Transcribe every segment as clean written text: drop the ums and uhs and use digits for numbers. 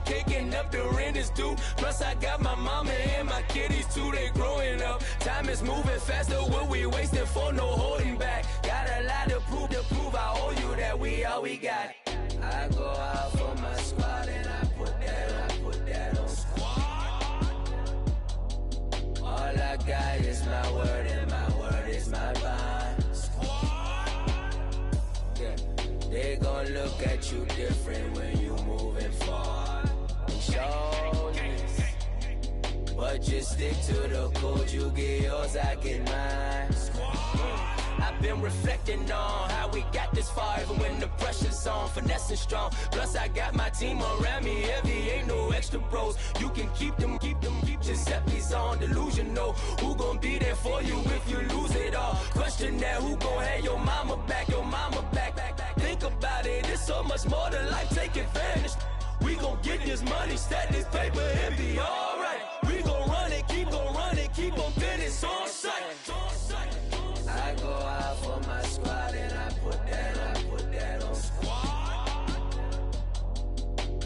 taking up the rent is due. Plus I got my mama and my kiddies too, they growing up. Time is moving faster, what we wasting for, no holding back. Got a lot to prove, I owe you that we all we got. I go out for my squad and I put that on squad. All I got is my word and my word is my bond. Yeah, they gon' look at you different when you moving forward. Show this, but just stick to the code. You get yours, I get mine. I've been reflecting on how we got this far, even when the pressure's on, finessing strong. Plus I got my team around me heavy, ain't no extra bros. You can keep them. Giuseppe's on delusional. Who gon' be there for you if you lose it all? Question that, who gon' have your mama back? Think about it, it's so much more to life, take advantage. We gon' get this money, stack this paper, and be alright. We gon' run it, keep on business on sight. I go out for my squad and I put that on squad.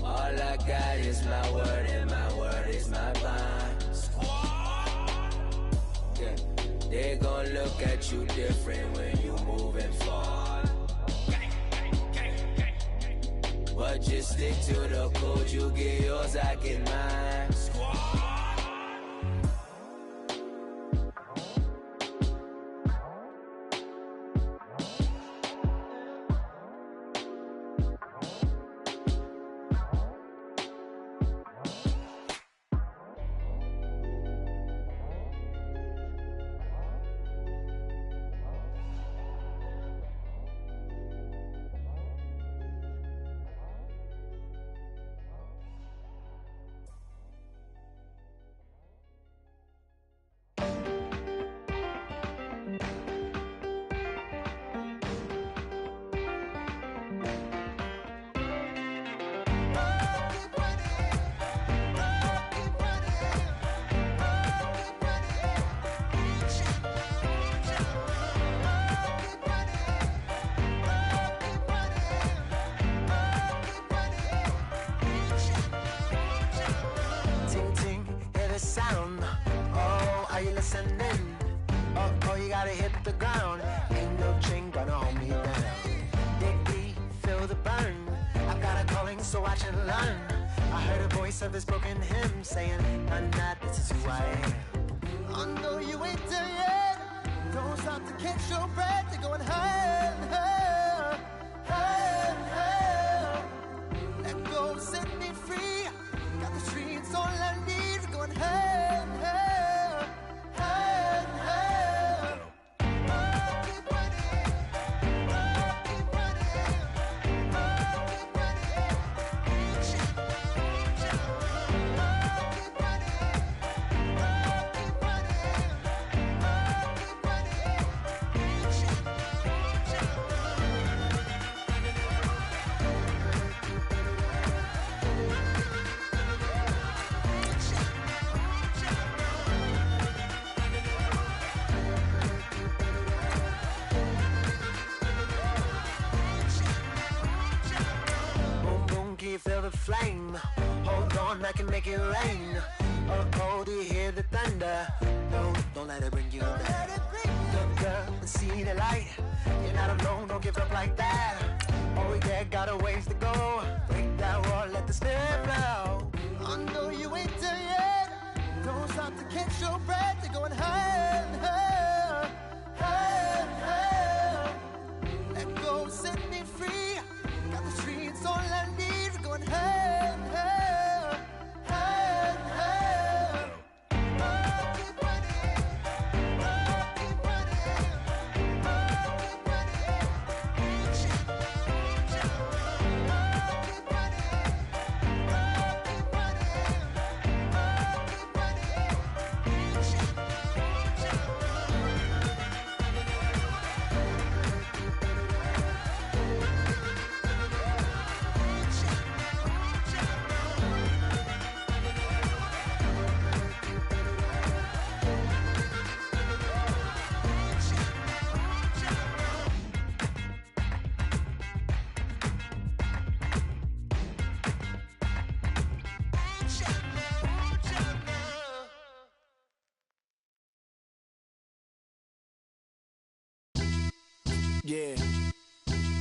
All I got is my word and my word is my bond. Squad. Yeah, they gon' look at you different when you moving forward. But just stick to the code, you get yours, I get mine. Squad. Yeah.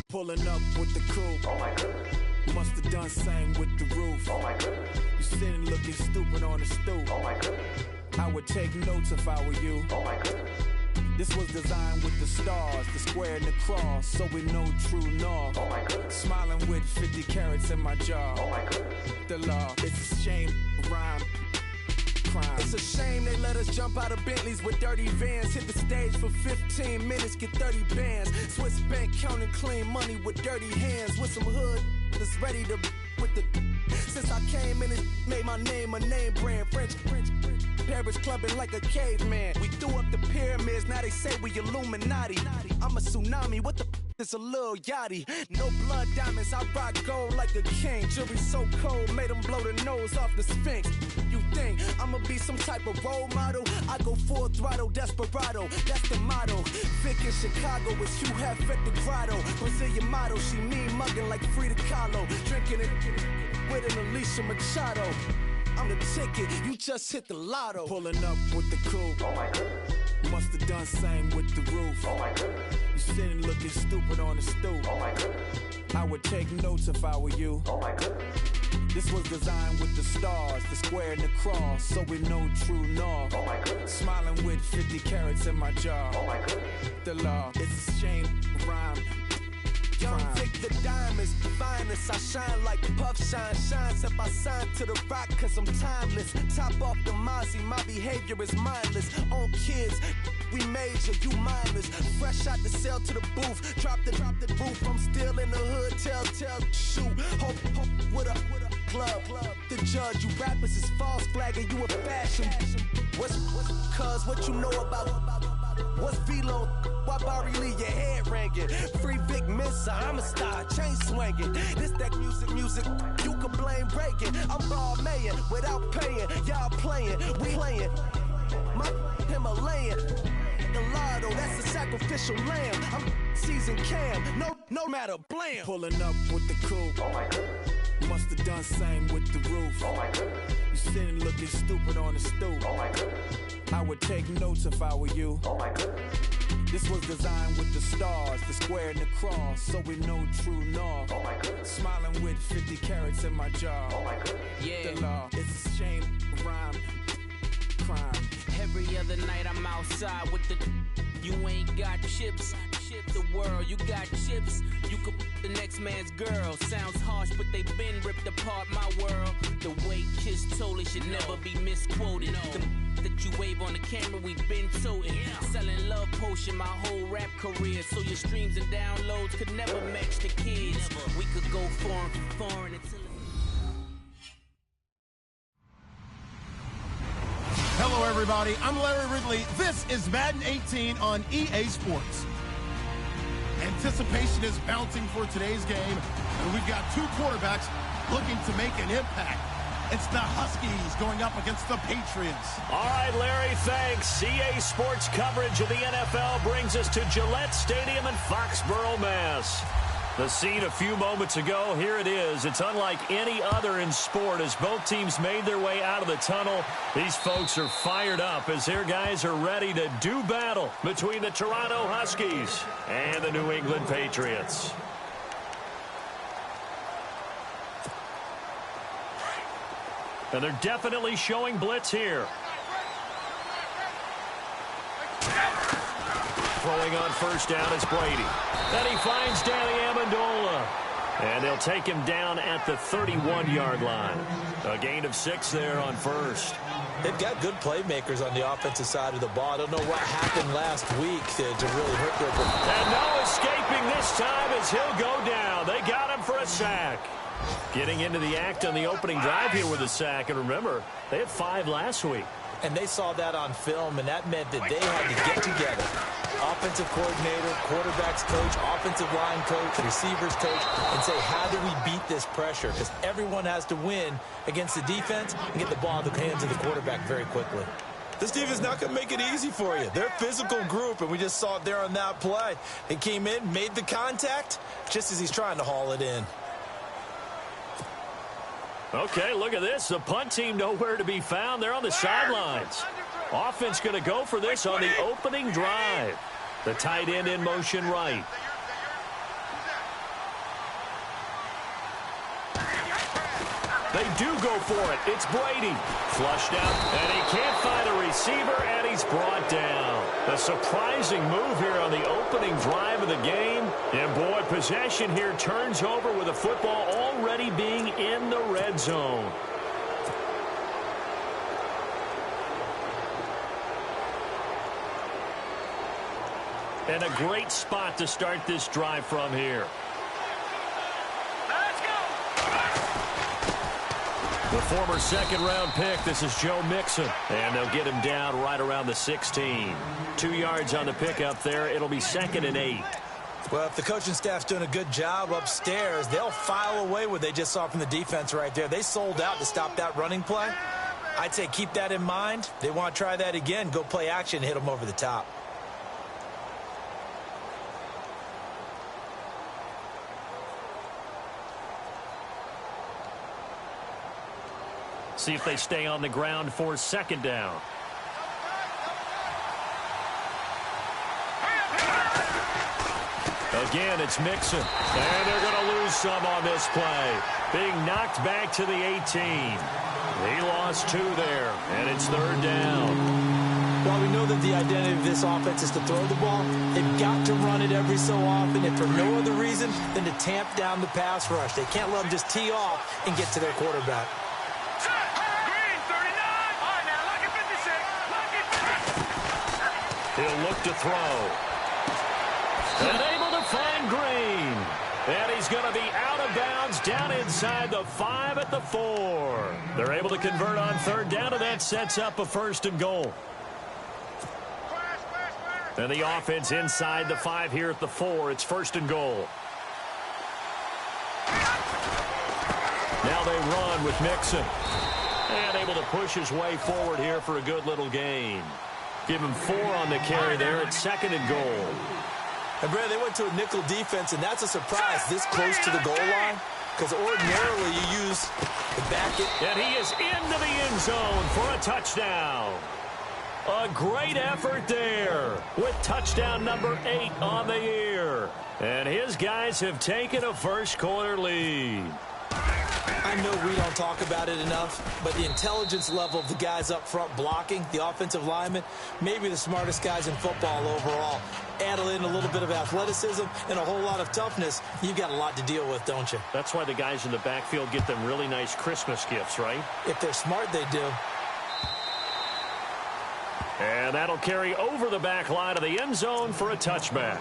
Pulling up with the coupe. Oh my goodness. Must have done same with the roof. Oh my goodness. You sitting looking stupid on the stoop. Oh my goodness. I would take notes if I were you. Oh my goodness. This was designed with the stars, the square and the cross, so we know true north. Oh my goodness. Smiling with 50 carats in my jaw. Oh my goodness. The law, it's a shame, rhyme. Crime. It's a shame they let us jump out of Bentleys with dirty vans. Hit the stage for 15 minutes, get 30 bands. Swiss bank counting clean money with dirty hands. With some hood that's ready to with the. Since I came in, it made my name a name brand. French. Paris clubbing like a caveman. We threw up the pyramids, now they say we Illuminati. I'm a tsunami, what the it's a little yachty. No blood diamonds, I rock gold like a king. Jewelry so cold, made them blow the nose off the Sphinx. You think I'ma be some type of role model? I go full throttle, desperado, that's the motto. Vic in Chicago is Hugh Hef at the grotto. Brazilian model, she mean mugging like Frida Kahlo. Drinking it with an Alicia Machado. I'm the ticket, you just hit the lotto. Pulling up with the coupe. Oh my goodness. Must have done same with the roof. Oh my goodness. You sitting looking stupid on the stoop. Oh my goodness. I would take notes if I were you. Oh my goodness. This was designed with the stars, the square and the cross, so we know true north. Oh my goodness. Smiling with 50 carats in my jaw. Oh my goodness. The law, it's a shame, rhyme. Young Vic the diamonds, finest. I shine like puff shine. Shines if I sign to the rock, cause I'm timeless. Top off the Mozzie, my behavior is mindless. On kids, we major, you mindless. Fresh out the cell to the booth. Drop the roof, I'm still in the hood. Tell, shoot. Hope with a club. The judge, you rappers is false flagging, you a fashion. What's cuz, what you know about? What's Velo? Why Barry Lee, your head ringing? Free Vic Mensa, I'm a star, chain swinging. This that music, you can blame Reagan. I'm ball mayor without paying. Y'all playing, we playing. My Himalayan. The lotto, that's a sacrificial lamb. I'm season cam, no matter, blam. Pulling up with the coupe. Oh my goodness. Must have done same with the roof. Oh my goodness. You sitting looking stupid on the stoop. Oh my goodness. I would take notes if I were you. Oh my goodness. This was designed with the stars, the square and the cross, so we know true north. Oh my goodness. Smiling with 50 carats in my jaw. Oh my goodness. The law, it's a shame, rhyme, crime. Every other night I'm outside with the. You ain't got chips. The world, you got chips. You could the next man's girl. Sounds harsh, but they been ripped apart my world. The way Kiss told it should never be misquoted. The that you wave on the camera, we've been toting. Selling love potion my whole rap career. So your streams and downloads could never match the kids. We could go foreign until. Hello, everybody. I'm Larry Ridley. This is Madden 18 on EA Sports. Anticipation is mounting for today's game, and we've got two quarterbacks looking to make an impact. It's the Huskies going up against the Patriots. All right, Larry, thanks. EA Sports coverage of the NFL brings us to Gillette Stadium in Foxborough, Mass. The scene a few moments ago, here it is. It's unlike any other in sport as both teams made their way out of the tunnel. These folks are fired up as their guys are ready to do battle between the Toronto Huskies and the New England Patriots. And they're definitely showing blitz here. Throwing on first down is Brady. Then he finds Danny Amendola. And they'll take him down at the 31-yard line. A gain of 6 there on first. They've got good playmakers on the offensive side of the ball. I don't know what happened last week to really hurt their performance. And no escaping this time as he'll go down. They got him for a sack. Getting into the act on the opening drive here with a sack. And remember, they had 5 last week. And they saw that on film, and that meant that they had to get together. Offensive coordinator, quarterbacks coach, offensive line coach, receivers coach, and say, how do we beat this pressure? Because everyone has to win against the defense and get the ball in the hands of the quarterback very quickly. This defense not going to make it easy for you. They're a physical group, and we just saw it there on that play. They came in, made the contact, just as he's trying to haul it in. Okay, look at this. The punt team nowhere to be found. They're on the sidelines. Offense going to go for this on the opening drive. The tight end in motion right. They do go for it. It's Brady. Flushed out, and he can't find a receiver, and he's brought down. A surprising move here on the opening drive of the game. And, boy, possession here turns over with the football already being in the red zone. And a great spot to start this drive from here. The former second-round pick, this is Joe Mixon. And they'll get him down right around the 16. 2 yards on the pickup there. It'll be 2nd and 8. Well, if the coaching staff's doing a good job upstairs, they'll file away what they just saw from the defense right there. They sold out to stop that running play. I'd say keep that in mind. They want to try that again. Go play action, hit them over the top. See if they stay on the ground for 2nd down. Again, it's Mixon. And they're going to lose some on this play. Being knocked back to the 18. He lost 2 there, and it's 3rd down. While we know that the identity of this offense is to throw the ball, they've got to run it every so often, and for no other reason than to tamp down the pass rush. They can't let them just tee off and get to their quarterback. He'll look to throw. And able to find Green. And he's going to be out of bounds down inside the 5 at the 4. They're able to convert on 3rd down, and that sets up a 1st and goal. And the offense inside the 5 here at the 4. It's 1st and goal. Now they run with Mixon. And able to push his way forward here for a good little gain. Give him 4 on the carry there at 2nd and goal. And, Brad, they went to a nickel defense, and that's a surprise this close to the goal line, because ordinarily you use the back end. And he is into the end zone for a touchdown. A great effort there with touchdown number 8 on the year. And his guys have taken a first-quarter lead. I know we don't talk about it enough, but the intelligence level of the guys up front blocking, the offensive linemen, maybe the smartest guys in football overall. Add in a little bit of athleticism and a whole lot of toughness, you've got a lot to deal with, don't you? That's why the guys in the backfield get them really nice Christmas gifts, right? If they're smart, they do. And that'll carry over the back line of the end zone for a touchback.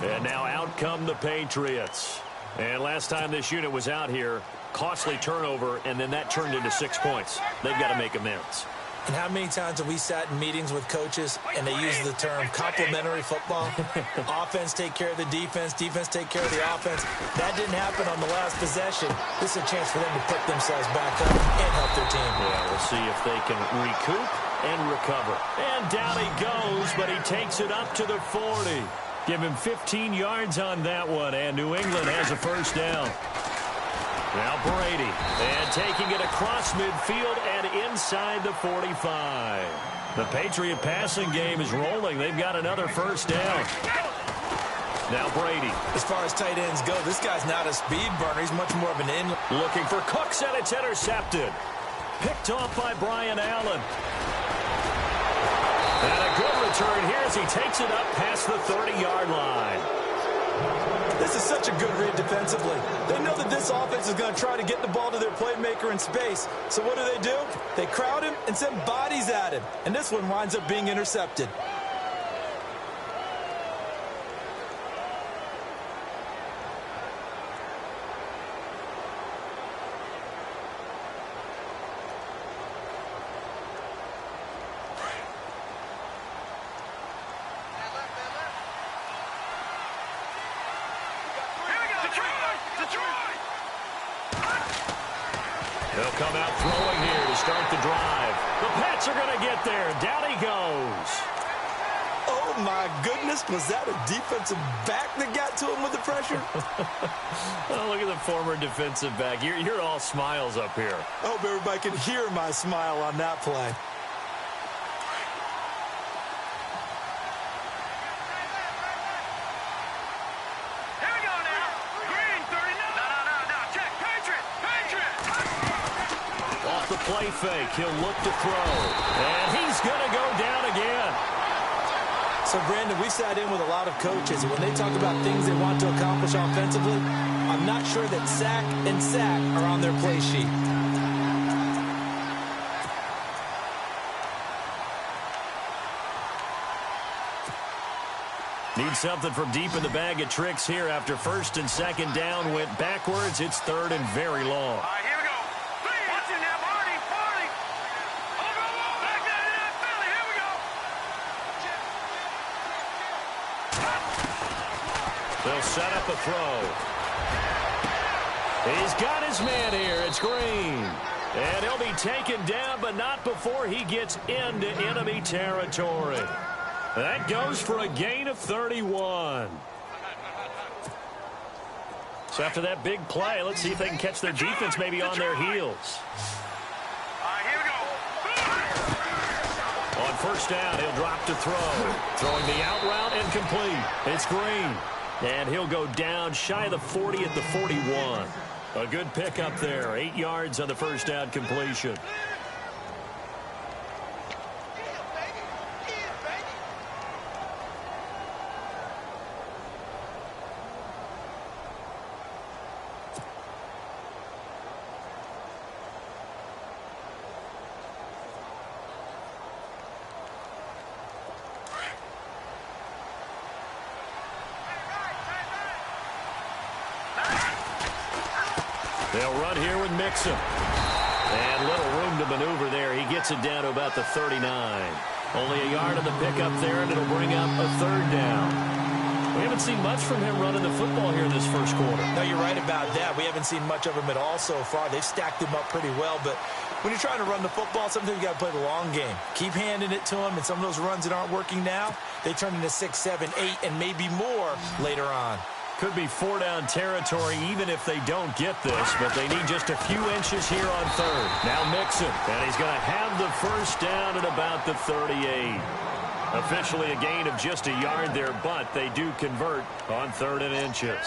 And now out come the Patriots. And last time this unit was out here, costly turnover, and then that turned into 6 points. They've got to make amends. And how many times have we sat in meetings with coaches and they use the term complementary football? Offense take care of the defense, defense take care of the offense. That didn't happen on the last possession. This is a chance for them to pick themselves back up and help their team. Yeah, we'll see if they can recoup and recover. And down he goes, but he takes it up to the 40. Give him 15 yards on that one, and New England has a first down. Now Brady, and taking it across midfield and inside the 45. The Patriot passing game is rolling. They've got another first down. Now Brady. As far as tight ends go, this guy's not a speed burner. He's much more of an in. Looking for Cooks, and it's intercepted. Picked off by Brian Allen. And a good return here as he takes it up past the 30-yard line. This is such a good read defensively. They know that this offense is going to try to get the ball to their playmaker in space. So what do? They crowd him and send bodies at him. And this one winds up being intercepted. They'll come out throwing here to start the drive. The Pats are going to get there. Down he goes. Oh, my goodness. Was that a defensive back that got to him with the pressure? Oh, look at the former defensive back. You're all smiles up here. I hope everybody can hear my smile on that play. play fake. He'll look to throw. And he's going to go down again. So, Brandon, we sat in with a lot of coaches, and when they talk about things they want to accomplish offensively, I'm not sure that sack and sack are on their play sheet. Need something from deep in the bag of tricks here after first and second down went backwards. It's third and very long. All right, here we go. Watch it now, Marty. Back there in that belly. Here we go. They'll set up a throw. He's got his man here. It's Green. And he'll be taken down, but not before he gets into enemy territory. That goes for a gain of 31. So after that big play, let's see if they can catch their defense maybe on their heels. All right, here we go. On first down, he'll drop to throw. Throwing the out route and complete. It's Green. And he'll go down shy of the 40 at the 41. A good pickup there. 8 yards on the first down completion. They'll run here with Mixon. And little room to maneuver there. He gets it down to about the 39. Only a yard on the pickup there, and it'll bring up a third down. We haven't seen much from him running the football here this first quarter. No, you're right about that. We haven't seen much of him at all so far. They've stacked him up pretty well, but when you're trying to run the football, sometimes you got to play the long game. Keep handing it to him, and some of those runs that aren't working now, they turn into 6, 7, 8, and maybe more later on. Could be 4-down territory even if they don't get this, but they need just a few inches here on third. Now Mixon, and he's going to have the first down at about the 38. Officially a gain of just a yard there, but they do convert on 3rd and inches.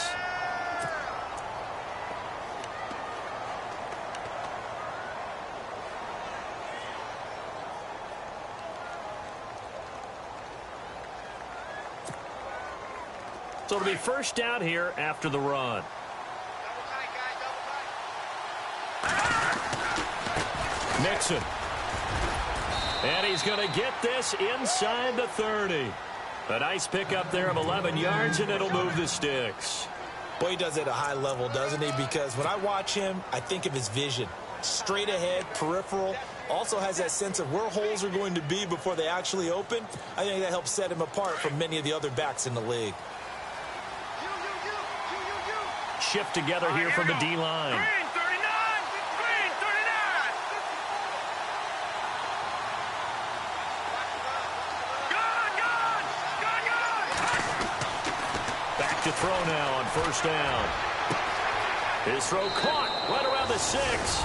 So it'll be first down here after the run. Mixon. And he's going to get this inside the 30. A nice pickup there of 11 yards, and it'll move the sticks. Boy, he does it at a high level, doesn't he? Because when I watch him, I think of his vision. Straight ahead, peripheral. Also has that sense of where holes are going to be before they actually open. I think that helps set him apart from many of the other backs in the league. Shift together here from the D-line. Green 39. Green 39. Back to throw now on first down. His throw caught right around the 6.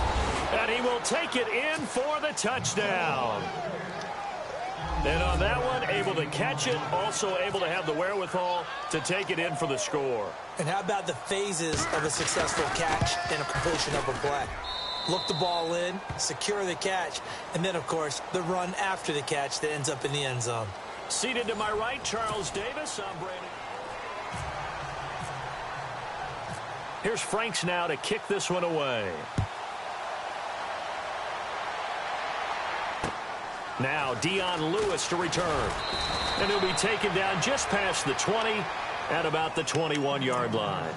And he will take it in for the touchdown. And on that one, able to catch it, also able to have the wherewithal to take it in for the score. And how about the phases of a successful catch and a completion of a play? Look the ball in, secure the catch, and then, of course, the run after the catch that ends up in the end zone. Seated to my right, Charles Davis. I'm Brandon. Here's Franks now to kick this one away. Now Dion Lewis to return. And he'll be taken down just past the 20 at about the 21-yard line.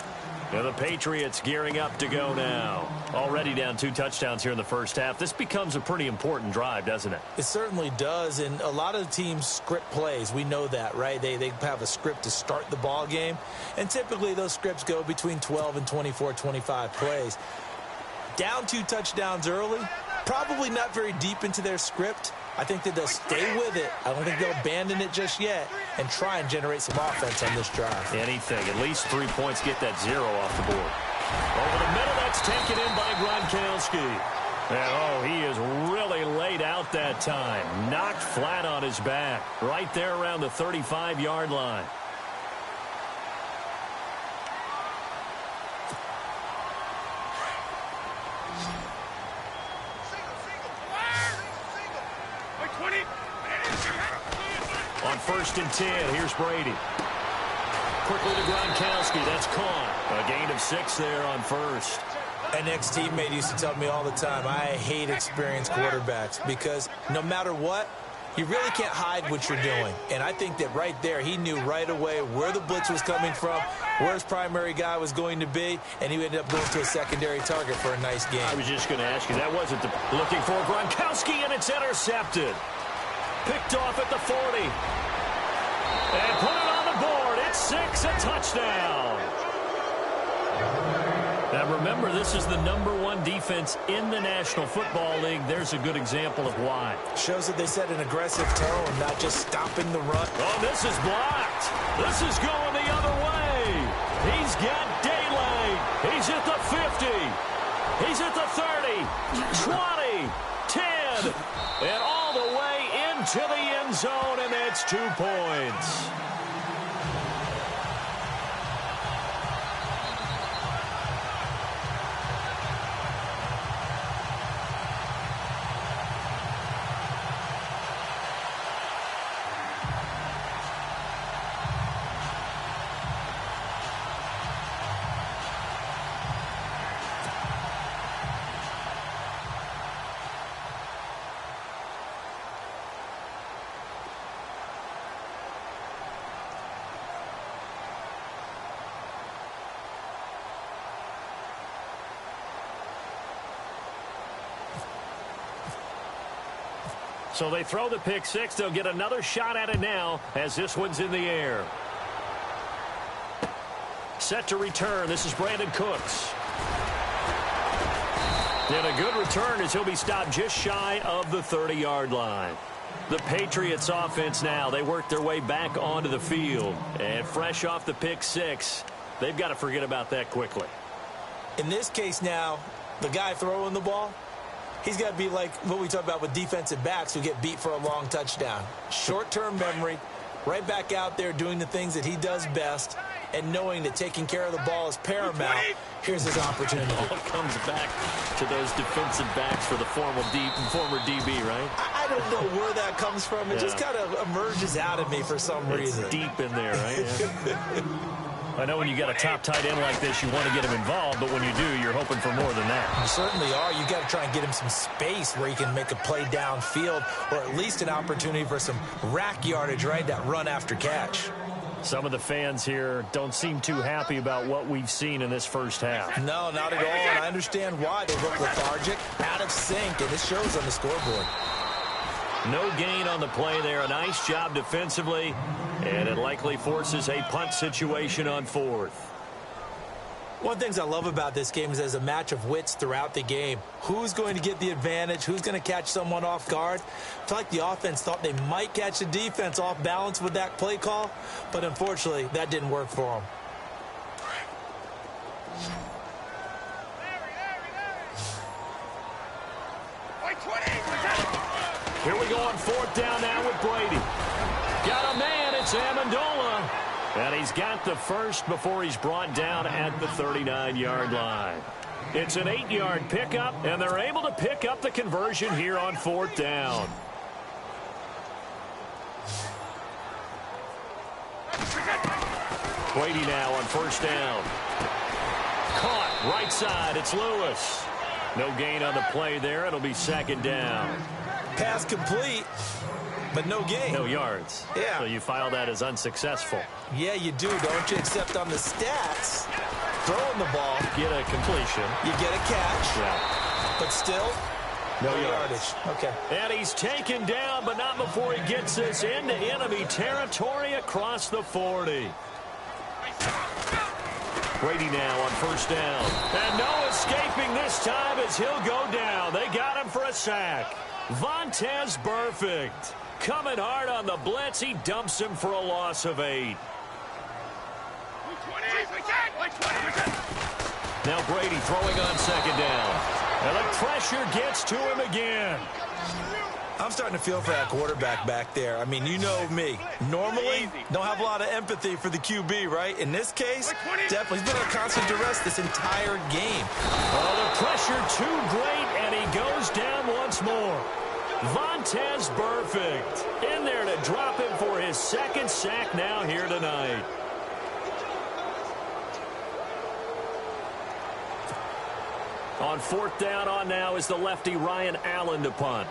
And the Patriots gearing up to go now. Already down 2 touchdowns here in the first half. This becomes a pretty important drive, doesn't it? It certainly does, and a lot of the teams script plays. We know that, right? They have a script to start the ball game, and typically those scripts go between 12 and 24, 25 plays. Down 2 touchdowns early, probably not very deep into their script. I think that they'll stay with it. I don't think they'll abandon it just yet and try and generate some offense on this drive. Anything. At least 3 points, get that 0 off the board. Over the middle, that's taken in by Gronkowski. And, oh, he is really laid out that time. Knocked flat on his back. Right there around the 35-yard line. 1st and 10. Here's Brady. Quickly to Gronkowski. That's caught. A gain of 6 there on 1st. An ex-teammate used to tell me all the time, I hate experienced quarterbacks because no matter what, you really can't hide what you're doing. And I think that right there, he knew right away where the blitz was coming from, where his primary guy was going to be, and he ended up going to a secondary target for a nice game. I was just going to ask you, that wasn't the looking for Gronkowski, and it's intercepted. Picked off at the 40. And put it on the board. It's 6, a touchdown. Now remember, this is the #1 defense in the National Football League. There's a good example of why. Shows that they set an aggressive tone, not just stopping the run. Oh, this is blocked. This is going the other way. He's got daylight. He's at the 50. He's at the 30, 20, 10, and all the way into the end zone, and that's 2 points. So they throw the pick 6. They'll get another shot at it now as this one's in the air. Set to return. This is Brandon Cooks. And a good return as he'll be stopped just shy of the 30-yard line. The Patriots offense now, they work their way back onto the field. And fresh off the pick 6, they've got to forget about that quickly. In this case now, the guy throwing the ball, he's got to be like what we talk about with defensive backs who get beat for a long touchdown. Short-term memory, right back out there doing the things that he does best, and knowing that taking care of the ball is paramount. Here's his opportunity. It all comes back to those defensive backs for the former DB, right? I don't know where that comes from. It just kind of emerges out of me for some reason. It's deep in there, right? Yeah. I know when you got a top tight end like this, you want to get him involved, but when you do, you're hoping for more than that. You certainly are. You got to try and get him some space where he can make a play downfield, or at least an opportunity for some rack yardage, right? That run after catch. Some of the fans here don't seem too happy about what we've seen in this first half. No, not at all, and I understand why. They look lethargic, out of sync, and this shows on the scoreboard. No gain on the play there. A nice job defensively, and it likely forces a punt situation on 4th. One of the things I love about this game is there's a match of wits throughout the game. Who's going to get the advantage? Who's going to catch someone off guard? I feel like the offense thought they might catch the defense off balance with that play call, but unfortunately, that didn't work for them. Here we go on 4th down now with Brady. Got a man, it's Amendola. And he's got the first before he's brought down at the 39-yard line. It's an 8-yard pickup, and they're able to pick up the conversion here on 4th down. Brady now on 1st down. Caught right side, it's Lewis. No gain on the play there. It'll be 2nd down. Pass complete, but no gain. No yards. Yeah. So you file that as unsuccessful. Yeah, you do, don't you? Except on the stats, throwing the ball. Get a completion. You get a catch. Yeah. But still, no yardage. Okay. And he's taken down, but not before he gets this into enemy territory across the 40. Brady now on 1st down. And no escaping this time as he'll go down. They got him for a sack. Vontaze Burfict coming hard on the blitz. He dumps him for a loss of 8. Now Brady throwing on 2nd down. And the pressure gets to him again. I'm starting to feel for that quarterback back there. I mean, you know me. Normally, don't have a lot of empathy for the QB, right? In this case, definitely. He's been under constant duress this entire game. Oh, the pressure too great, and he goes down once more. Vontaze Burfict in there to drop him for his second sack now here tonight. On fourth down on now is the lefty Ryan Allen to punt.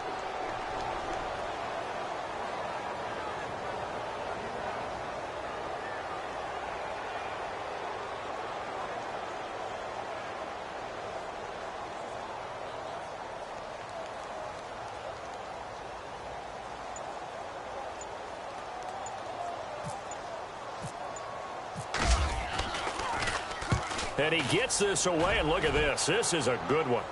And he gets this away, and look at this. This is a good one.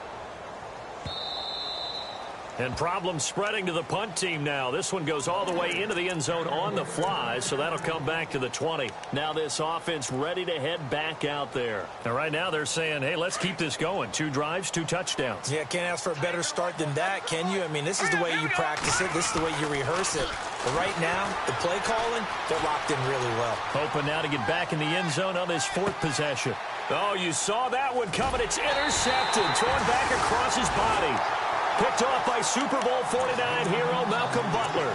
And problems spreading to the punt team now. This one goes all the way into the end zone on the fly, so that'll come back to the 20. Now this offense ready to head back out there. And right now they're saying, hey, let's keep this going. 2 drives, 2 touchdowns. Yeah, can't ask for a better start than that, can you? I mean, this is the way you practice it. This is the way you rehearse it. But right now, the play calling, they're locked in really well. Hoping now to get back in the end zone on this 4th possession. Oh, you saw that one coming. It's intercepted. Thrown back across his body. Picked off by Super Bowl 49 hero Malcolm Butler.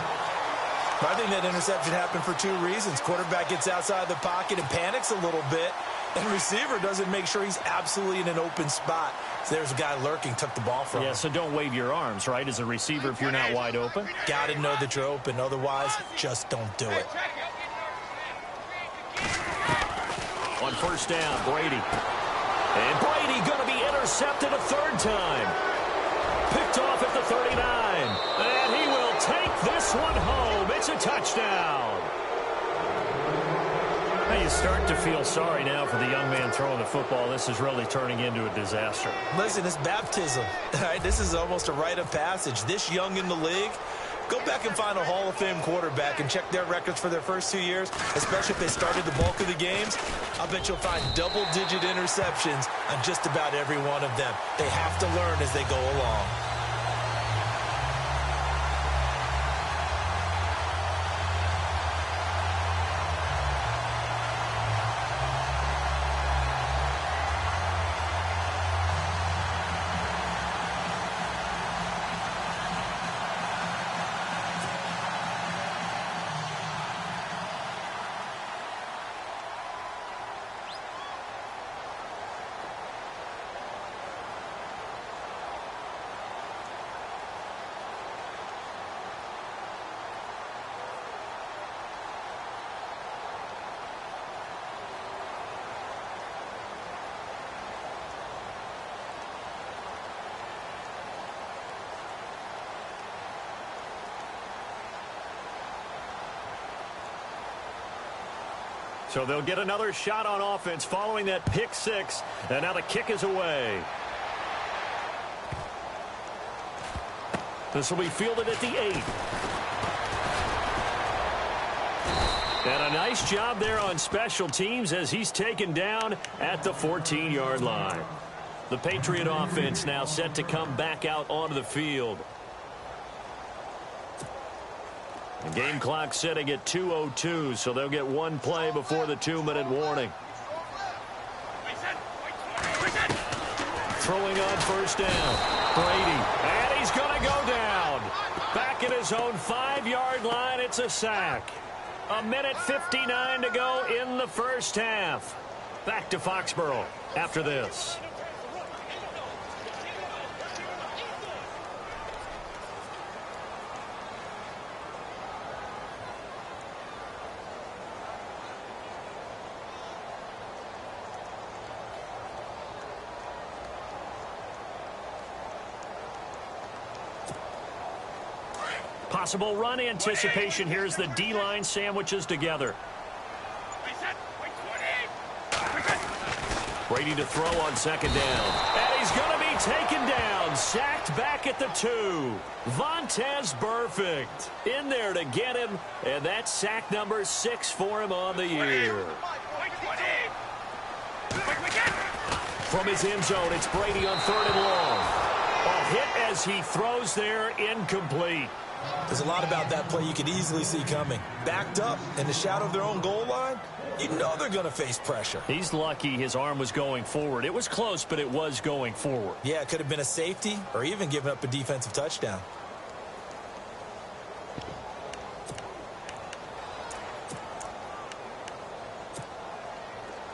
I think that interception happened for 2 reasons. Quarterback gets outside the pocket and panics a little bit. And receiver doesn't make sure he's absolutely in an open spot. So there's a guy lurking, took the ball from him. Yeah, so don't wave your arms, right, as a receiver if you're not wide open. Got to know that you're open. Otherwise, just don't do it. On first down, Brady. And Brady going to be intercepted a 3rd time. Picked off at the 39. And he will take this one home. It's a touchdown. Now you start to feel sorry now for the young man throwing the football. This is really turning into a disaster. Listen, it's baptism. All right, this is almost a rite of passage. This young in the league, go back and find a Hall of Fame quarterback and check their records for their first 2 years, especially if they started the bulk of the games. I'll bet you'll find double-digit interceptions on just about every one of them. They have to learn as they go along. So they'll get another shot on offense following that pick 6. And now the kick is away. This will be fielded at the 8. And a nice job there on special teams as he's taken down at the 14-yard line. The Patriot offense now set to come back out onto the field. The game clock sitting at 2:02, so they'll get 1 play before the 2-minute warning. Throwing on first down. Brady. And he's going to go down. Back at his own 5-yard line, it's a sack. 1:59 to go in the first half. Back to Foxborough after this. Possible run anticipation. Here's the D-line sandwiches together. Brady to throw on second down. And he's going to be taken down. Sacked back at the 2. Vontaze Burfict in there to get him. And that's sack number 6 for him on the year. From his end zone, it's Brady on 3rd and long. A hit as he throws there, incomplete. There's a lot about that play you could easily see coming. Backed up in the shadow of their own goal line, you know they're going to face pressure. He's lucky his arm was going forward. It was close, but it was going forward. Yeah, it could have been a safety or even given up a defensive touchdown.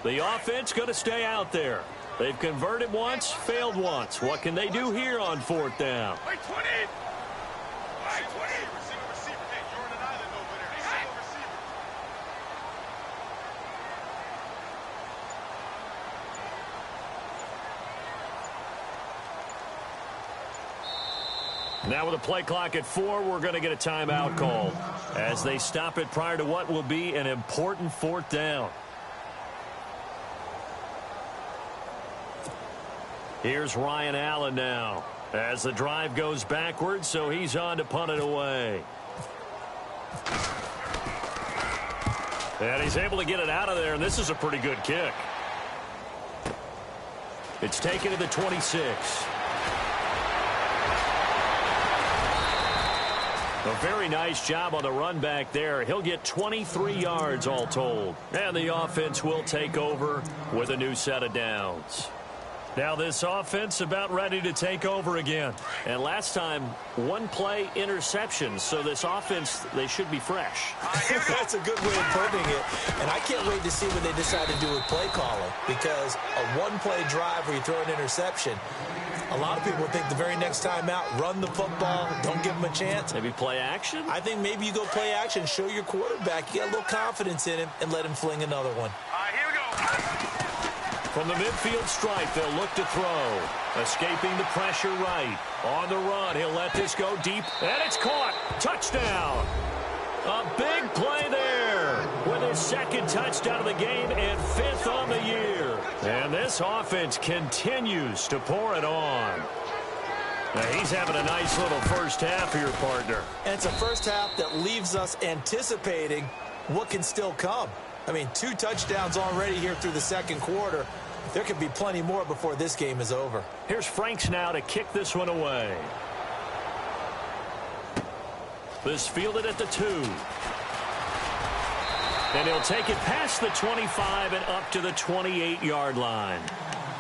The offense going to stay out there. They've converted once, failed once. What can they do here on 4th down? Wait, 20. Wait, 20. Receiver. Hey, you're on an island over there. Hey, single receiver. Now with a play clock at 4, we're going to get a timeout called as they stop it prior to what will be an important 4th down. Here's Ryan Allen now as the drive goes backwards, so he's on to punt it away. And he's able to get it out of there, and this is a pretty good kick. It's taken to the 26. A very nice job on the run back there. He'll get 23 yards all told. And the offense will take over with a new set of downs. Now this offense about ready to take over again. And last time, 1 play interception. So this offense, they should be fresh. That's a good way of putting it. And I can't wait to see what they decide to do with play calling. Because a 1-play drive where you throw an interception, a lot of people think the very next time out, run the football, don't give him a chance. Maybe play action? I think maybe you go play action, show your quarterback, you got a little confidence in him, and let him fling another one. Here we go. From the midfield stripe, they'll look to throw. Escaping the pressure right. On the run, he'll let this go deep, and it's caught. Touchdown. A big play there with his 2nd touchdown of the game and 5th on the year. And this offense continues to pour it on. Now he's having a nice little first half here, partner. And it's a first half that leaves us anticipating what can still come. I mean, 2 touchdowns already here through the 2nd quarter. There could be plenty more before this game is over. Here's Franks now to kick this one away. This fielded at the 2. And he'll take it past the 25 and up to the 28-yard line.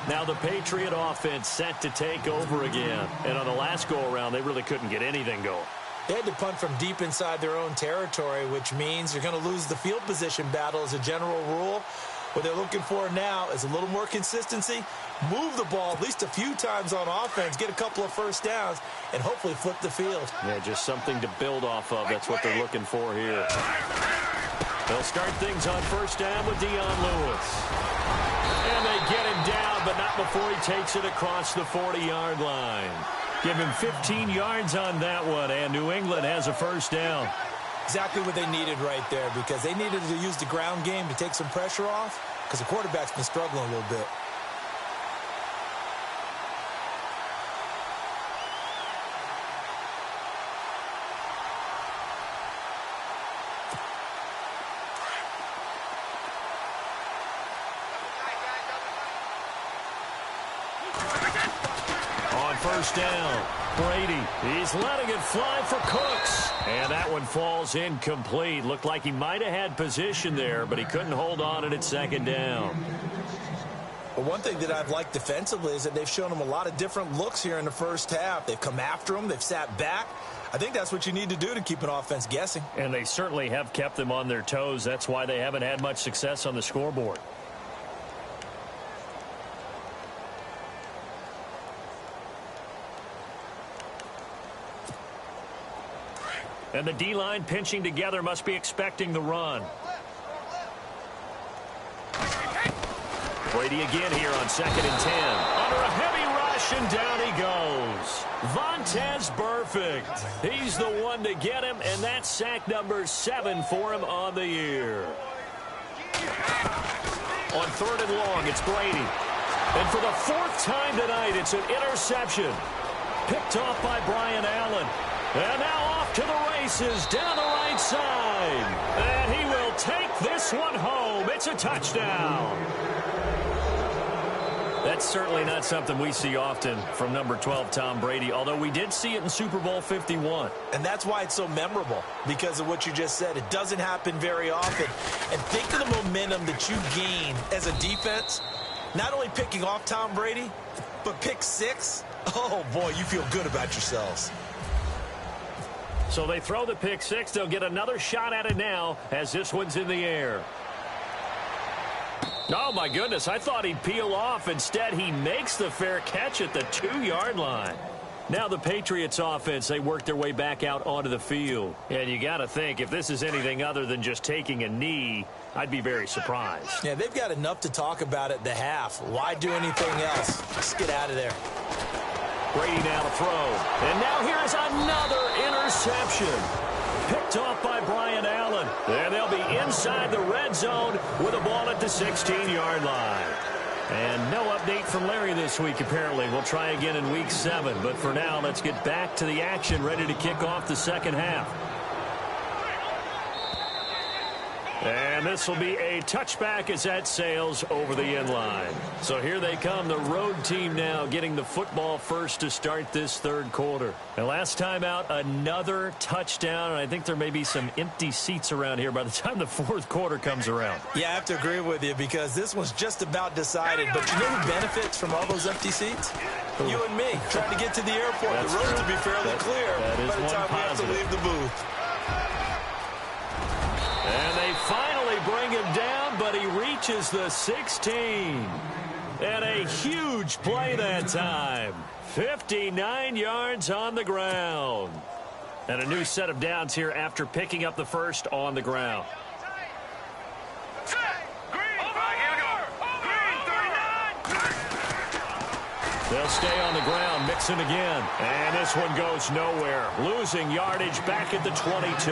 Now the Patriot offense set to take over again. And on the last go-around, they really couldn't get anything going. They had to punt from deep inside their own territory, which means you're going to lose the field position battle as a general rule. What they're looking for now is a little more consistency, move the ball at least a few times on offense, get a couple of first downs, and hopefully flip the field. Yeah, just something to build off of. That's what they're looking for here. They'll start things on 1st down with Dion Lewis. And they get him down, but not before he takes it across the 40-yard line. Give him 15 yards on that one, and New England has a first down. Exactly what they needed right there, because they needed to use the ground game to take some pressure off, because the quarterback's been struggling a little bit. On 1st down, Brady, he's letting it fly for Cooks. And that one falls incomplete. Looked like he might have had position there, but he couldn't hold on it at 2nd down. But one thing that I've liked defensively is that they've shown him a lot of different looks here in the first half. They've come after him. They've sat back. I think that's what you need to do to keep an offense guessing. And they certainly have kept them on their toes. That's why they haven't had much success on the scoreboard. And the D-line pinching together must be expecting the run. Brady again here on 2nd and 10. Under a heavy rush, and down he goes. Vontez Burfict. He's the one to get him, and that's sack number 7 for him on the year. On 3rd and long, it's Brady. And for the 4th time tonight, it's an interception. Picked off by Brian Allen. And now off to the races down the right side. And he will take this one home. It's a touchdown. That's certainly not something we see often from number 12, Tom Brady, although we did see it in Super Bowl 51. And that's why it's so memorable, because of what you just said. It doesn't happen very often. And think of the momentum that you gain as a defense, not only picking off Tom Brady, but pick 6. Oh, boy, you feel good about yourselves. So they throw the pick 6. They'll get another shot at it now as this one's in the air. Oh, my goodness. I thought he'd peel off. Instead, he makes the fair catch at the 2-yard line. Now the Patriots offense, they work their way back out onto the field. And you got to think, if this is anything other than just taking a knee, I'd be very surprised. Yeah, they've got enough to talk about at the half. Why do anything else? Just get out of there. Brady now to throw. And now here's another interception. Picked off by Brian Allen. And they'll be inside the red zone with a ball at the 16-yard line. And no update from Larry this week, apparently. We'll try again in Week 7. But for now, let's get back to the action, ready to kick off the second half. And this will be a touchback as that sails over the end line. So here they come, the road team now getting the football first to start this third quarter. And last time out, another touchdown, and I think there may be some empty seats around here by the time the fourth quarter comes around. Yeah, I have to agree with you because this one's just about decided. But you know who benefits from all those empty seats? You and me, trying to get to the airport. The roads will be fairly clear by the time we have to leave the booth. And they finally bring him down, but he reaches the 16. And a huge play that time. 59 yards on the ground. And a new set of downs here after picking up the first on the ground. They'll stay on the ground, mixing again. And this one goes nowhere. Losing yardage back at the 22.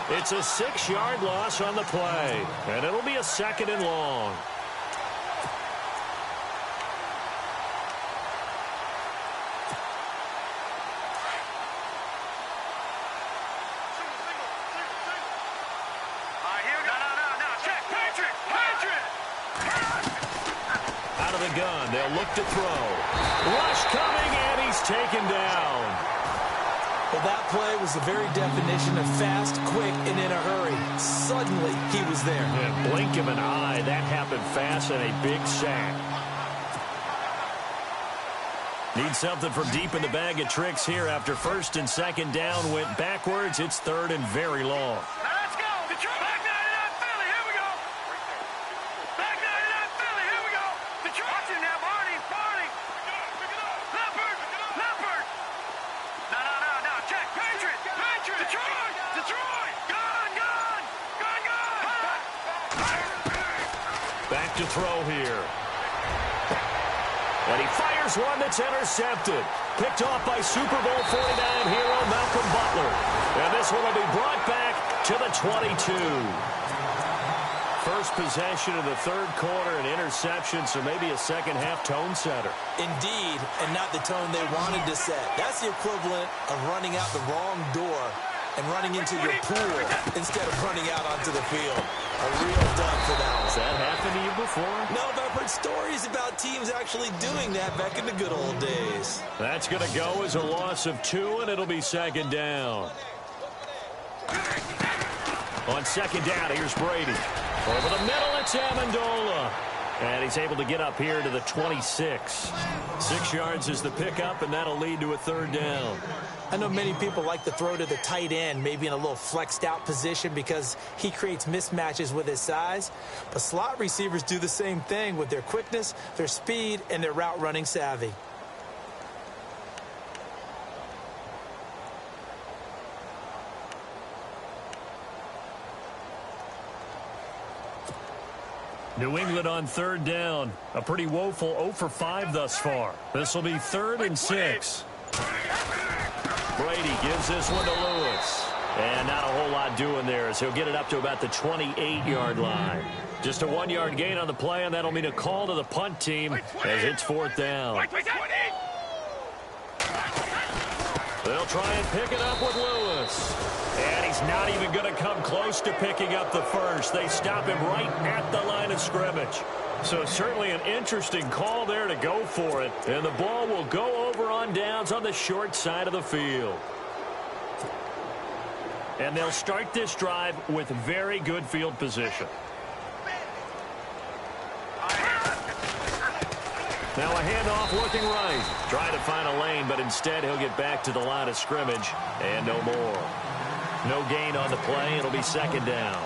It's a 6-yard loss on the play. And it'll be a 2nd and long. Out of the gun, they'll look to throw. Rush coming, and he's taken down. Well, that play was the very definition of fast, quick, and in a hurry. Suddenly, he was there. And blink of an eye, that happened fast and a big sack. Need something from deep in the bag of tricks here after 1st and 2nd down went backwards. It's 3rd and very long. Back to throw here. And he fires one that's intercepted. Picked off by Super Bowl 49 hero Malcolm Butler. And this one will be brought back to the 22. First possession of the third quarter, an interception, so maybe a second-half tone setter. Indeed, and not the tone they wanted to set. That's the equivalent of running out the wrong door and running into your pool instead of running out onto the field. A real dud for that one. Has that happened to you before? No, but I've heard stories about teams actually doing that back in the good old days. That's going to go as a loss of 2, and it'll be 2nd down. On 2nd down, here's Brady. Over the middle, it's Amendola. And he's able to get up here to the 26. 6 yards is the pickup, and that'll lead to a 3rd down. I know many people like to throw to the tight end, maybe in a little flexed out position because he creates mismatches with his size. But slot receivers do the same thing with their quickness, their speed, and their route running savvy. New England on 3rd down. A pretty woeful 0 for 5 thus far. This will be 3rd and 6. Brady gives this one to Lewis. And not a whole lot doing there as he'll get it up to about the 28-yard line. Just a 1-yard gain on the play, and that'll mean a call to the punt team as it's 4th down. They'll try and pick it up with Lewis. And he's not even going to come close to picking up the first. They stop him right at the line of scrimmage. So certainly an interesting call there to go for it. And the ball will go over on downs on the short side of the field. And they'll start this drive with very good field position. Now a handoff looking right. Trying to find a lane, but instead he'll get back to the line of scrimmage. And no more. No gain on the play. It'll be 2nd down.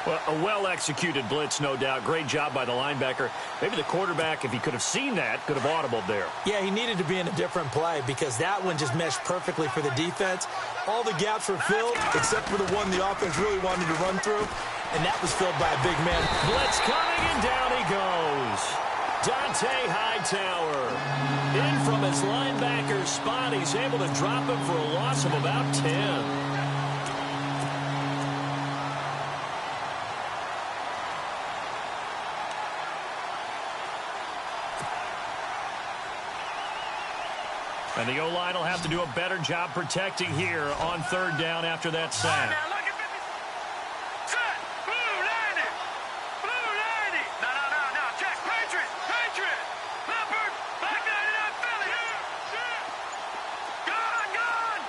Well, a well-executed blitz, no doubt. Great job by the linebacker. Maybe the quarterback, if he could have seen that, could have audibled there. Yeah, he needed to be in a different play because that one just meshed perfectly for the defense. All the gaps were filled except for the one the offense really wanted to run through, and that was filled by a big man. Blitz coming, and down he goes. Dante Hightower. In from his linebacker spot. He's able to drop him for a loss of about 10. And the O-line will have to do a better job protecting here on third down after that sack. Now look at this. Set. Blue 90. Blue 90. No. Check. Patriot. Leopard. Black 99 Philly. Gun.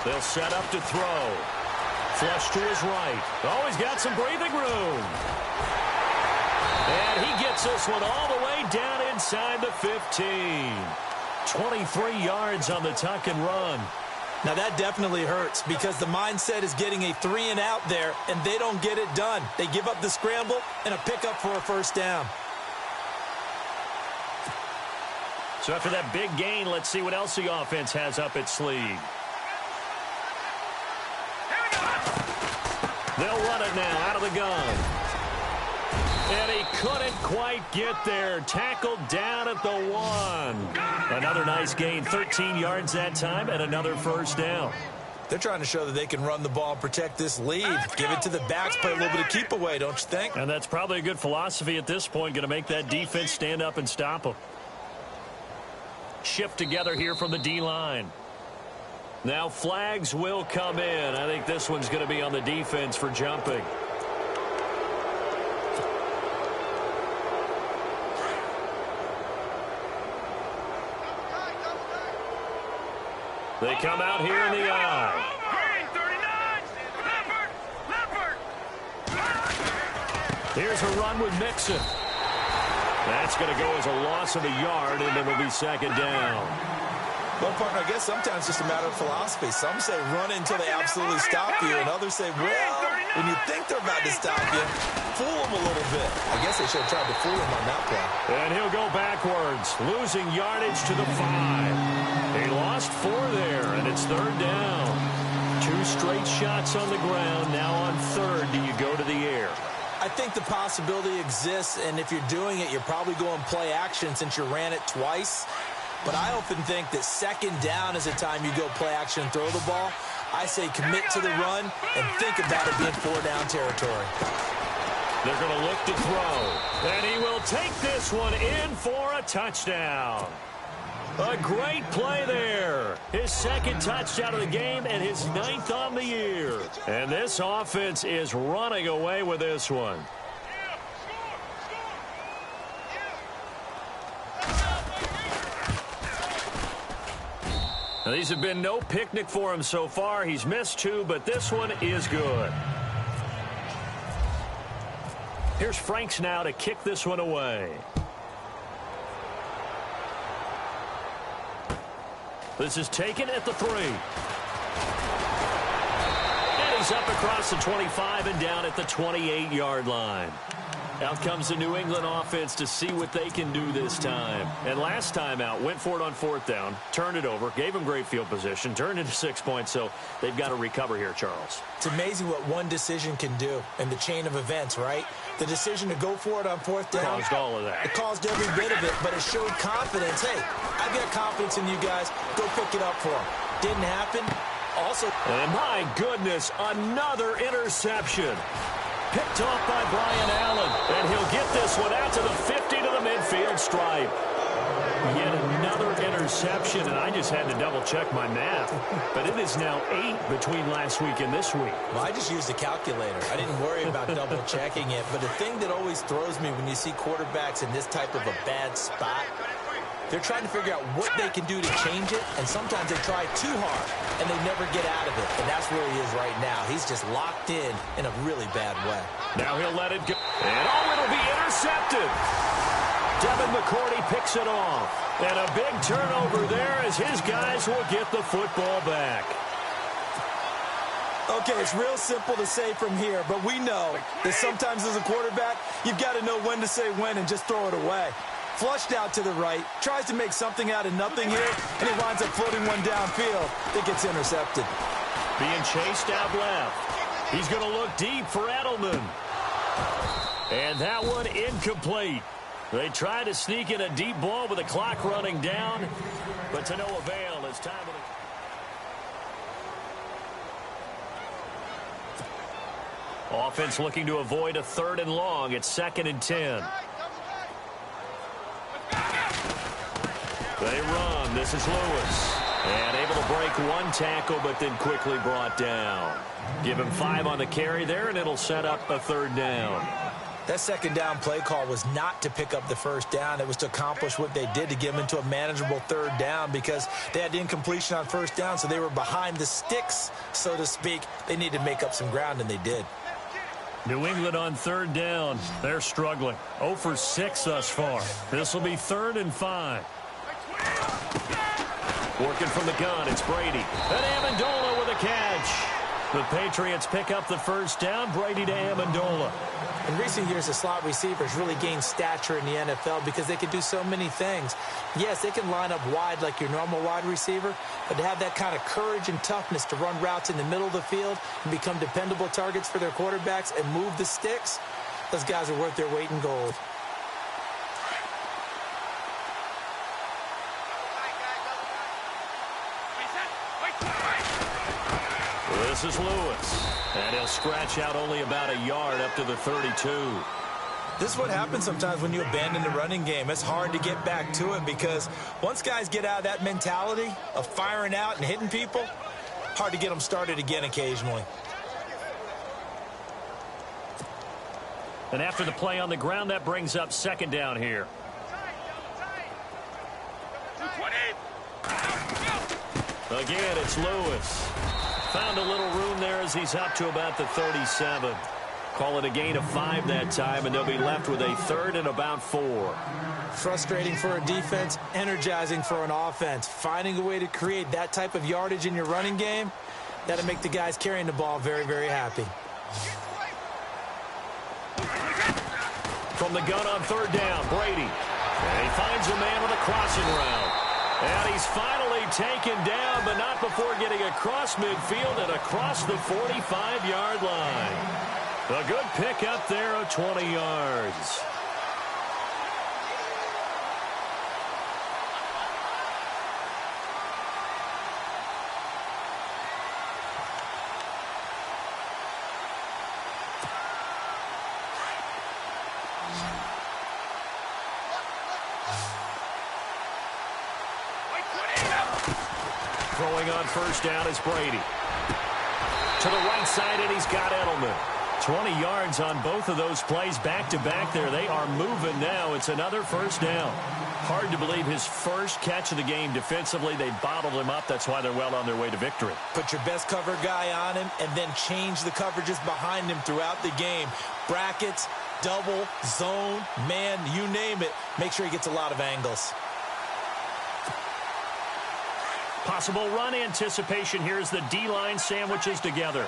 They'll set up to throw. Flush to his right. Oh, he's got some breathing room. And he gets this one all the way down inside the 15. 23 yards on the tuck and run. Now that definitely hurts because the mindset is getting a 3-and-out there, and they don't get it done. They give up the scramble and a pickup for a first down. So after that big gain, let's see what else the offense has up its sleeve. They'll run it now out of the gun. And he couldn't quite get there. Tackled down at the 1. Another nice gain, 13 yards that time, and another first down. They're trying to show that they can run the ball and protect this lead. Give it to the backs, play a little bit of keep away, don't you think? And that's probably a good philosophy at this point, going to make that defense stand up and stop them. Shift together here from the D-line. Now flags will come in. I think this one's going to be on the defense for jumping. They come out here in the eye. Green 39. Leopard. Here's a run with Mixon. That's going to go as a loss of a yard, and it will be second down. Well, partner, I guess sometimes it's just a matter of philosophy. Some say run until they absolutely stop you, and others say, well, when you think they're about to stop you, fool them a little bit. I guess they should have tried to fool him on that play. And he'll go backwards, losing yardage to the 5. He lost 4 there, and it's third down. 2 straight shots on the ground. Now on third, do you go to the air? I think the possibility exists, and if you're doing it, you're probably going play action since you ran it twice. But I often think that second down is a time you go play action and throw the ball. I say commit to the run and think about it being 4-down territory. They're going to look to throw. And he will take this one in for a touchdown. A great play there. His second touchdown of the game and his 9th on the year. And this offense is running away with this one. Now, these have been no picnic for him so far. He's missed 2, but this one is good. Here's Franks now to kick this one away. This is taken at the 3. And he's up across the 25 and down at the 28-yard line. Out comes the New England offense to see what they can do this time. And last time out, went for it on 4th down, turned it over, gave them great field position, turned into 6 points, so they've got to recover here, Charles. It's amazing what one decision can do in the chain of events, right? The decision to go for it on 4th down. Caused all of that. It caused every bit of it, but it showed confidence. Hey, I've got confidence in you guys. Go pick it up for them. Didn't happen. Also, and my goodness, another interception. Picked off by Brian Allen, and he'll get this one out to the 50 to the midfield stripe. Yet another interception, and I just had to double-check my math. But it is now 8 between last week and this week. Well, I just used a calculator. I didn't worry about double-checking it. But the thing that always throws me when you see quarterbacks in this type of a bad spot, they're trying to figure out what they can do to change it, and sometimes they try too hard, and they never get out of it. And that's where he is right now. He's just locked in a really bad way. Now he'll let it go. And it'll be intercepted. Devin McCourty picks it off. And a big turnover there as his guys will get the football back. Okay, it's real simple to say from here, but we know that sometimes as a quarterback, you've got to know when to say when and just throw it away. Flushed out to the right, tries to make something out of nothing here, and he winds up floating one downfield. It gets intercepted. Being chased out left. He's going to look deep for Edelman. And that one incomplete. They try to sneak in a deep ball with the clock running down, but to no avail as time of the offense looking to avoid a 3rd and long. It's 2nd and 10. They run. This is Lewis. And able to break one tackle, but then quickly brought down. Give him 5 on the carry there, and it'll set up a 3rd down. That 2nd down play call was not to pick up the 1st down. It was to accomplish what they did to get them into a manageable 3rd down because they had the incompletion on 1st down, so they were behind the sticks, so to speak. They needed to make up some ground, and they did. New England on 3rd down. They're struggling. 0 for 6 thus far. This will be 3rd and 5. Working from the gun, it's Brady. And Amendola with a catch. The Patriots pick up the 1st down. Brady to Amendola. In recent years, the slot receivers really gained stature in the NFL because they can do so many things. Yes, they can line up wide like your normal wide receiver, but to have that kind of courage and toughness to run routes in the middle of the field and become dependable targets for their quarterbacks and move the sticks, those guys are worth their weight in gold. This is Lewis, and he'll scratch out only about a yard up to the 32. This is what happens sometimes when you abandon the running game. It's hard to get back to it because once guys get out of that mentality of firing out and hitting people, hard to get them started again occasionally. And after the play on the ground, that brings up 2nd down here. Again, it's Lewis. Found a little room there as he's up to about the 37. Call it a gain of 5 that time, and they'll be left with a 3rd and about 4. Frustrating for a defense, energizing for an offense. Finding a way to create that type of yardage in your running game, that'll make the guys carrying the ball very, very happy. From the gun on 3rd down, Brady. And he finds a man with a crossing route. And he's finally taken down, but not before getting across midfield and across the 45-yard line. A good pickup there of 20 yards. Throwing on 1st down is Brady. To the right side, and he's got Edelman. 20 yards on both of those plays back-to-back there. They are moving now. It's another 1st down. Hard to believe his first catch of the game defensively. They bottled him up. That's why they're well on their way to victory. Put your best cover guy on him and then change the coverages behind him throughout the game. Brackets, double, zone, man, you name it. Make sure he gets a lot of angles. Possible run anticipation here as the D-line sandwiches together.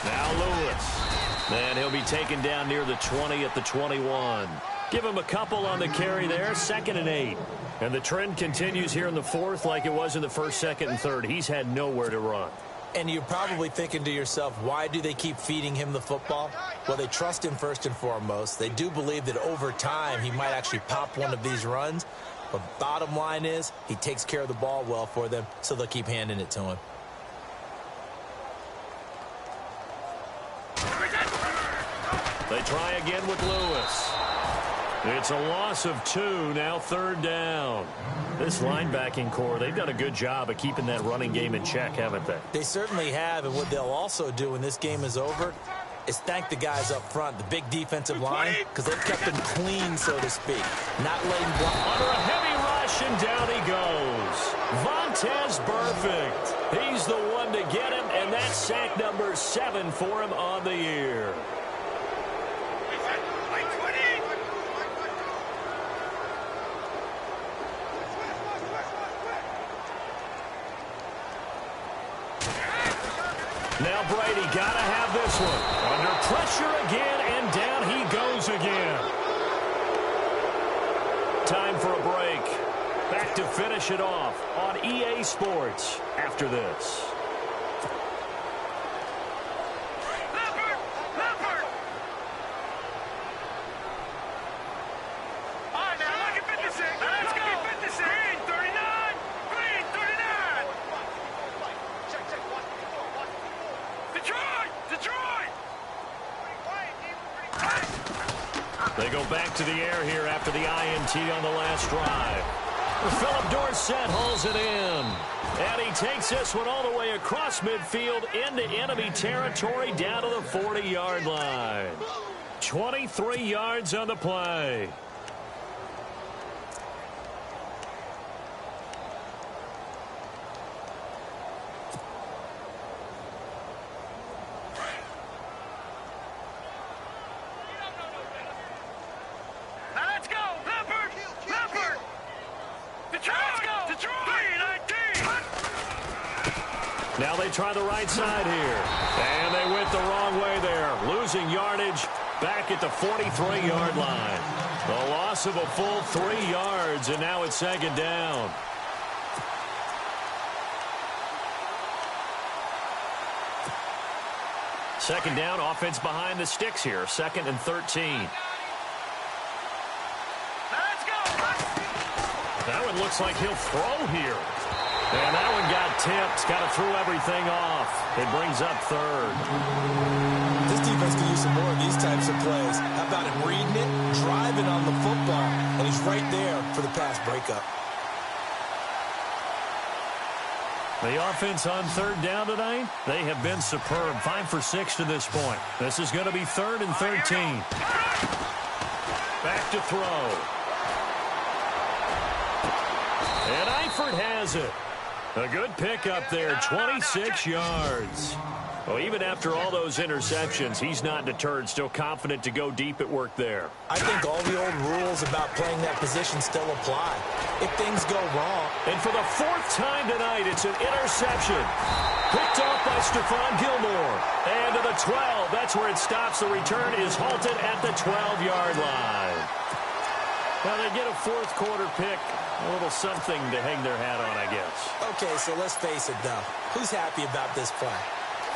Now Lewis. And he'll be taken down near the 20 at the 21. Give him a couple on the carry there. 2nd and 8. And the trend continues here in the 4th like it was in the 1st, 2nd, and 3rd. He's had nowhere to run. And you're probably thinking to yourself, why do they keep feeding him the football? Well, they trust him first and foremost. They do believe that over time he might actually pop one of these runs. But bottom line is he takes care of the ball well for them, so they'll keep handing it to him. They try again with Lewis. It's a loss of 2, now 3rd down. This linebacking core, they've done a good job of keeping that running game in check, haven't they? They certainly have, and what they'll also do when this game is over is thank the guys up front, the big defensive line, because they've kept them clean, so to speak. Not letting block. Under a heavy rush, and down he goes. Vontaze Burfict. He's the one to get him, and that's sack number 7 for him on the year. Now Brady got to have this one. Under pressure again, and down he goes again. Time for a break. Back to finish it off on EA Sports after this. They go back to the air here after the INT on the last drive. Philip Dorsett hauls it in. And he takes this one all the way across midfield into enemy territory down to the 40-yard line. 23 yards on the play. Now they try the right side here. And they went the wrong way there. Losing yardage back at the 43-yard line. The loss of a full 3 yards, and now it's second down. Second down, offense behind the sticks here. 2nd and 13. That one looks like he'll throw here. And that one got tipped. Got to throw everything off. It brings up 3rd. This defense can use some more of these types of plays. How about him reading it, driving on the football, and he's right there for the pass breakup. The offense on 3rd down tonight, they have been superb. 5 for 6 to this point. This is going to be 3rd and 13. Back to throw. And Eifert has it. A good pickup there, 26 yards. Well, even after all those interceptions, he's not deterred, still confident to go deep at work there. I think all the old rules about playing that position still apply. If things go wrong. And for the 4th time tonight, it's an interception. Picked off by Stephon Gilmore. And to the 12, that's where it stops. The return is halted at the 12-yard line. Well, they get a 4th quarter pick. A little something to hang their hat on, I guess. Okay, so let's face it, though. Who's happy about this play?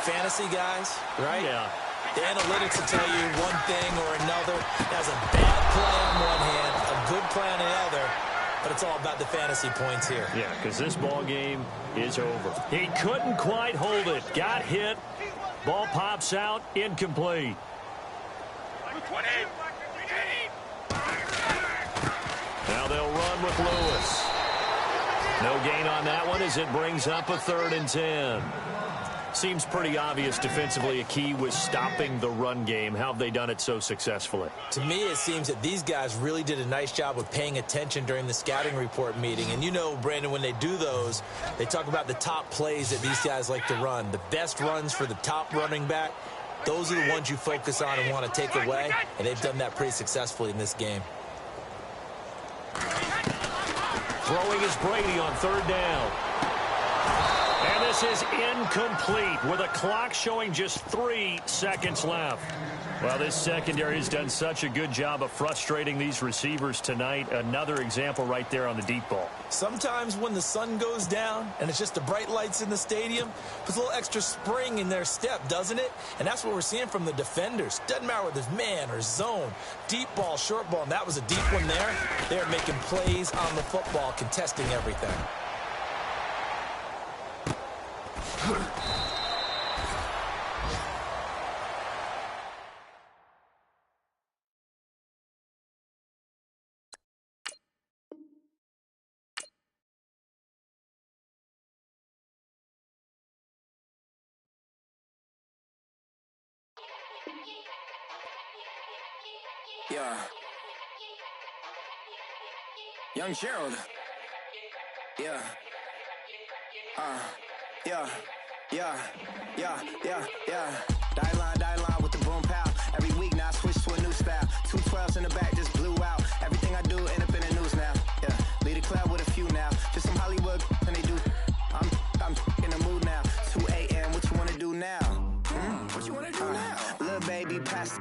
Fantasy guys, right? Yeah. The analytics will tell you one thing or another. That's a bad play on one hand, a good play on the other, but it's all about the fantasy points here. Yeah, because this ball game is over. He couldn't quite hold it. Got hit. Ball pops out. Incomplete. Now they'll run with Lewis. No gain on that one as it brings up a 3rd and 10. Seems pretty obvious defensively a key was stopping the run game. How have they done it so successfully? To me, it seems that these guys really did a nice job of paying attention during the scouting report meeting. And you know, Brandon, when they do those, they talk about the top plays that these guys like to run. The best runs for the top running back, those are the ones you focus on and want to take away. And they've done that pretty successfully in this game. Throwing is Brady on 3rd down. And this is incomplete with a clock showing just 3 seconds left. Well, this secondary has done such a good job of frustrating these receivers tonight. Another example right there on the deep ball. Sometimes when the sun goes down and it's just the bright lights in the stadium, puts a little extra spring in their step, doesn't it? And that's what we're seeing from the defenders. Doesn't matter whether it's man or zone, deep ball, short ball, and that was a deep one there. They're making plays on the football, contesting everything. Yeah. Young Gerald. Yeah. Yeah. Die line with the boom pow. Every week now I switch to a new style. 2 12s in the back just blew out. Everything I do end up in the news now. Yeah. Lead a club with a few now. Just some Hollywood and they do. I'm in the mood now. 2 a.m. What you wanna do now? Little baby, pass.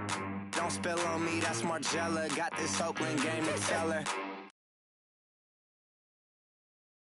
Don't spill on me, that's Margella. Got this Oakland game to tell her.